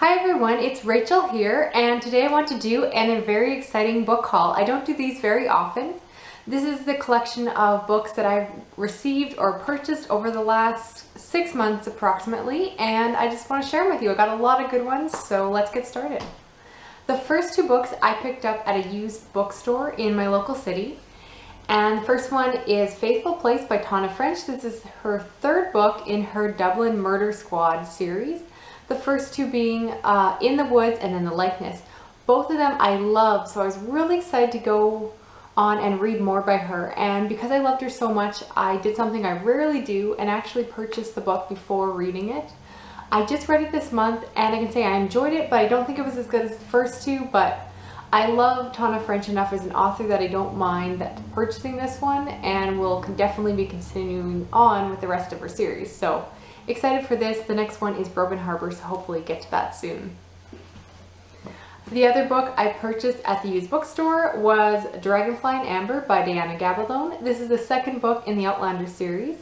Hi everyone, it's Rachel here, and today I want to do a very exciting book haul. I don't do these very often. This is the collection of books that I've received or purchased over the last 6 months approximately, and I just want to share them with you. I got a lot of good ones, so let's get started. The first two books I picked up at a used bookstore in my local city, and the first one is Faithful Place by Tana French. This is her third book in her Dublin Murder Squad series. The first two being In the Woods and In the Likeness. Both of them I love, so I was really excited to go on and read more by her. And because I loved her so much, I did something I rarely do and actually purchased the book before reading it. I just read it this month and I can say I enjoyed it, but I don't think it was as good as the first two. But I love Tana French enough as an author that I don't mind purchasing this one, and will definitely be continuing on with the rest of her series. So excited for this. The next one is Broken Harbor, so hopefully get to that soon. The other book I purchased at the used bookstore was Dragonfly and Amber by Diana Gabaldon. This is the second book in the Outlander series,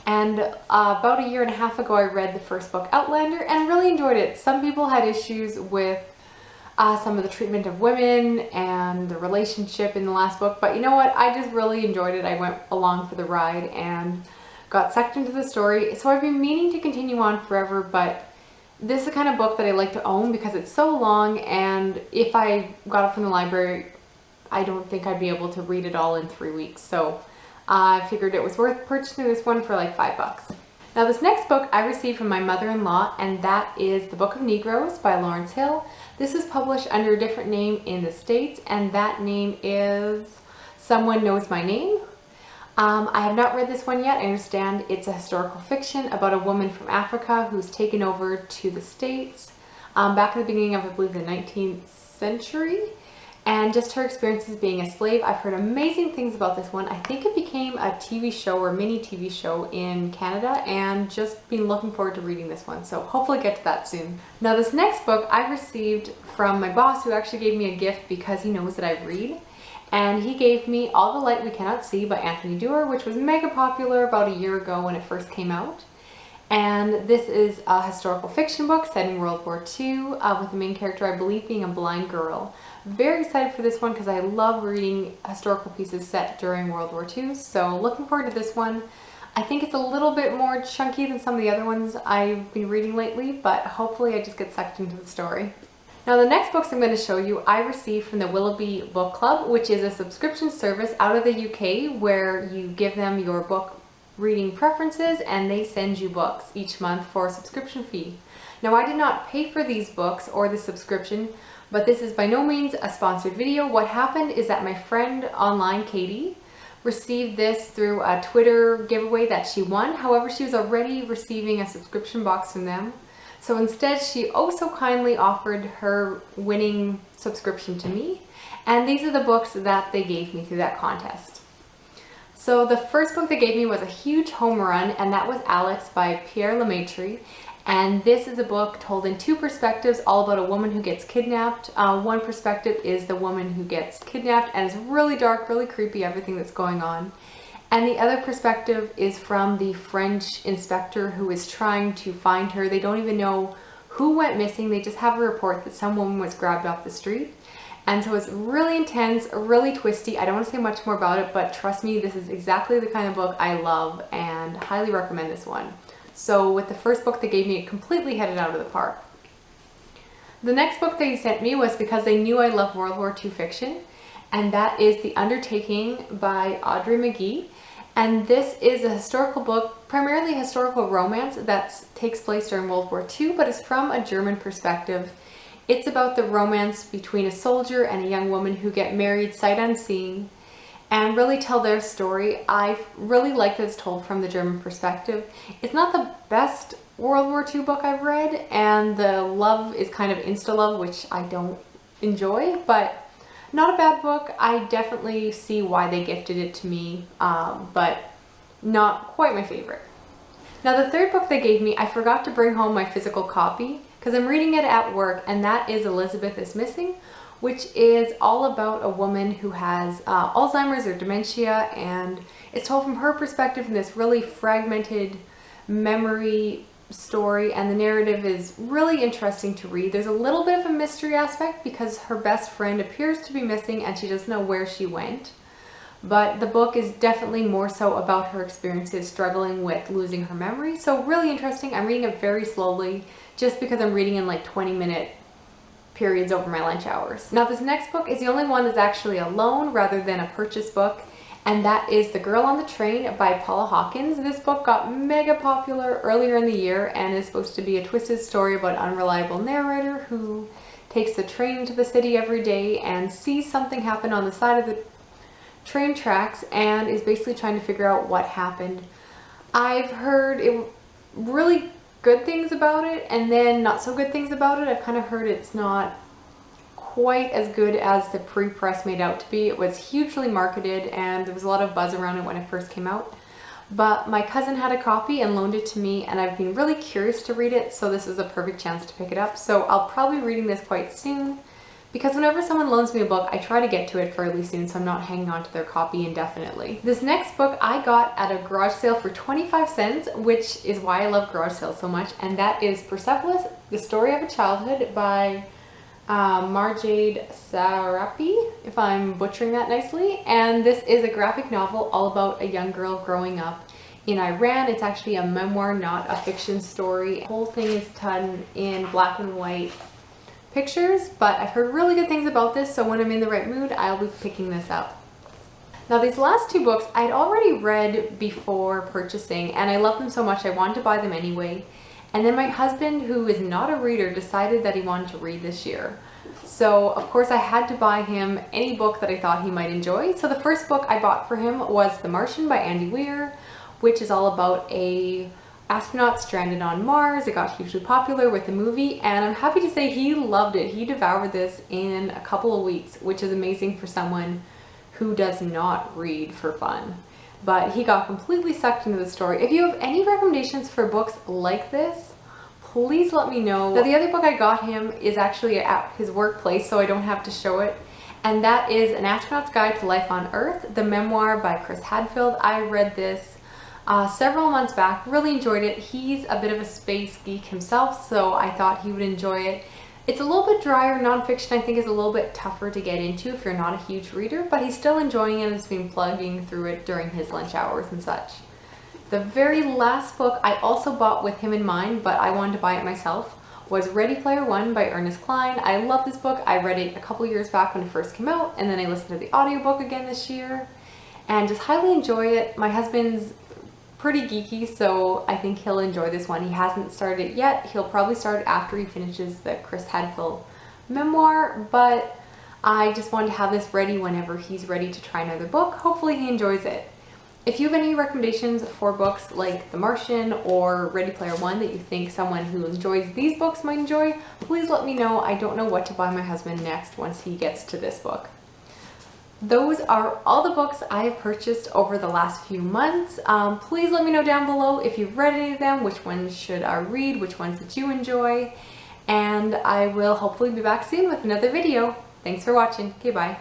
and about a year and a half ago I read the first book, Outlander, and really enjoyed it. Some people had issues with some of the treatment of women and the relationship in the last book, but you know what, I just really enjoyed it. I went along for the ride and got sucked into the story. So I've been meaning to continue on forever, but this is the kind of book that I like to own because it's so long, and if I got it from the library, I don't think I'd be able to read it all in 3 weeks. So I figured it was worth purchasing this one for like $5. Now this next book I received from my mother-in-law, and that is The Book of Negroes by Lawrence Hill. This is published under a different name in the States, and that name is Someone Knows My Name. I have not read this one yet. I understand it's a historical fiction about a woman from Africa who's taken over to the States back at the beginning of, I believe, the 19th century, and just her experiences being a slave. I've heard amazing things about this one. I think it became a TV show or mini TV show in Canada, and just been looking forward to reading this one, so hopefully get to that soon. Now this next book I received from my boss, who actually gave me a gift because he knows that I read. And he gave me All the Light We Cannot See by Anthony Doerr, which was mega popular about a year ago when it first came out. And this is a historical fiction book set in World War II with the main character, I believe, being a blind girl. Very excited for this one because I love reading historical pieces set during World War II. So looking forward to this one. I think it's a little bit more chunky than some of the other ones I've been reading lately, but hopefully I just get sucked into the story. Now the next books I'm going to show you I received from the Willoughby Book Club, which is a subscription service out of the UK where you give them your book reading preferences and they send you books each month for a subscription fee. Now I did not pay for these books or the subscription, but this is by no means a sponsored video. What happened is that my friend online, Katie, received this through a Twitter giveaway that she won. However, she was already receiving a subscription box from them. So instead, she so kindly offered her winning subscription to me, and these are the books that they gave me through that contest. So the first book they gave me was a huge home run, and that was Alex by Pierre Lemaitre. And this is a book told in two perspectives, all about a woman who gets kidnapped. One perspective is the woman who gets kidnapped, and it's really dark, really creepy, everything that's going on. And the other perspective is from the French inspector who is trying to find her. They don't even know who went missing. They just have a report that some woman was grabbed off the street. And so it's really intense, really twisty. I don't want to say much more about it, but trust me, this is exactly the kind of book I love and highly recommend this one. So with the first book they gave me, it completely hit it out of the park. The next book they sent me was because they knew I love World War II fiction, and that is The Undertaking by Audrey McGee. And this is a historical book, primarily historical romance that takes place during World War II, but it's from a German perspective. It's about the romance between a soldier and a young woman who get married sight unseen and really tell their story. I really like that it's told from the German perspective. It's not the best World War II book I've read, and the love is kind of insta-love, which I don't enjoy, but not a bad book. I definitely see why they gifted it to me, but not quite my favorite. Now the third book they gave me, I forgot to bring home my physical copy because I'm reading it at work, and that is Elizabeth is Missing, which is all about a woman who has Alzheimer's or dementia, and it's told from her perspective in this really fragmented memory story, and the narrative is really interesting to read. There's a little bit of a mystery aspect because her best friend appears to be missing and she doesn't know where she went. But the book is definitely more so about her experiences struggling with losing her memory. So really interesting. I'm reading it very slowly just because I'm reading in like 20-minute periods over my lunch hours. Now this next book is the only one that's actually a loan rather than a purchase book, and that is The Girl on the Train by Paula Hawkins. This book got mega popular earlier in the year and is supposed to be a twisted story about an unreliable narrator who takes the train to the city every day and sees something happen on the side of the train tracks and is basically trying to figure out what happened. I've heard really good things about it and then not so good things about it. I've kind of heard it's not quite as good as the pre-press made out to be. It was hugely marketed and there was a lot of buzz around it when it first came out. But my cousin had a copy and loaned it to me, and I've been really curious to read it, so this is a perfect chance to pick it up. So I'll probably be reading this quite soon, because whenever someone loans me a book, I try to get to it fairly soon so I'm not hanging on to their copy indefinitely. This next book I got at a garage sale for 25 cents, which is why I love garage sales so much, and that is Persepolis, The Story of a Childhood by Marjade Sarapi, if I'm butchering that nicely. And this is a graphic novel all about a young girl growing up in Iran. It's actually a memoir, not a fiction story. The whole thing is done in black and white pictures, but I've heard really good things about this, so when I'm in the right mood, I'll be picking this up. Now these last two books I'd already read before purchasing, and I love them so much I wanted to buy them anyway. And then my husband, who is not a reader, decided that he wanted to read this year. So of course I had to buy him any book that I thought he might enjoy. So the first book I bought for him was The Martian by Andy Weir, which is all about a astronaut stranded on Mars. It got hugely popular with the movie, and I'm happy to say he loved it. He devoured this in a couple of weeks, which is amazing for someone who does not read for fun. But he got completely sucked into the story. If you have any recommendations for books like this, please let me know. Now the other book I got him is actually at his workplace, so I don't have to show it, and that is An Astronaut's Guide to Life on Earth, the memoir by Chris Hadfield. I read this several months back, really enjoyed it. He's a bit of a space geek himself, so I thought he would enjoy it. It's a little bit drier. Nonfiction I think is a little bit tougher to get into if you're not a huge reader, but he's still enjoying it and has been plugging through it during his lunch hours and such. The very last book I also bought with him in mind, but I wanted to buy it myself, was Ready Player One by Ernest Cline. I love this book. I read it a couple years back when it first came out, and then I listened to the audiobook again this year and just highly enjoy it. My husband's pretty geeky, so I think he'll enjoy this one. He hasn't started it yet. He'll probably start it after he finishes the Chris Hadfield memoir, but I just wanted to have this ready whenever he's ready to try another book. Hopefully he enjoys it. If you have any recommendations for books like The Martian or Ready Player One that you think someone who enjoys these books might enjoy, please let me know. I don't know what to buy my husband next once he gets to this book. Those are all the books I have purchased over the last few months. Please let me know down below if you've read any of them, which ones should I read, which ones did you enjoy, and I will hopefully be back soon with another video. Thanks for watching. Okay, bye.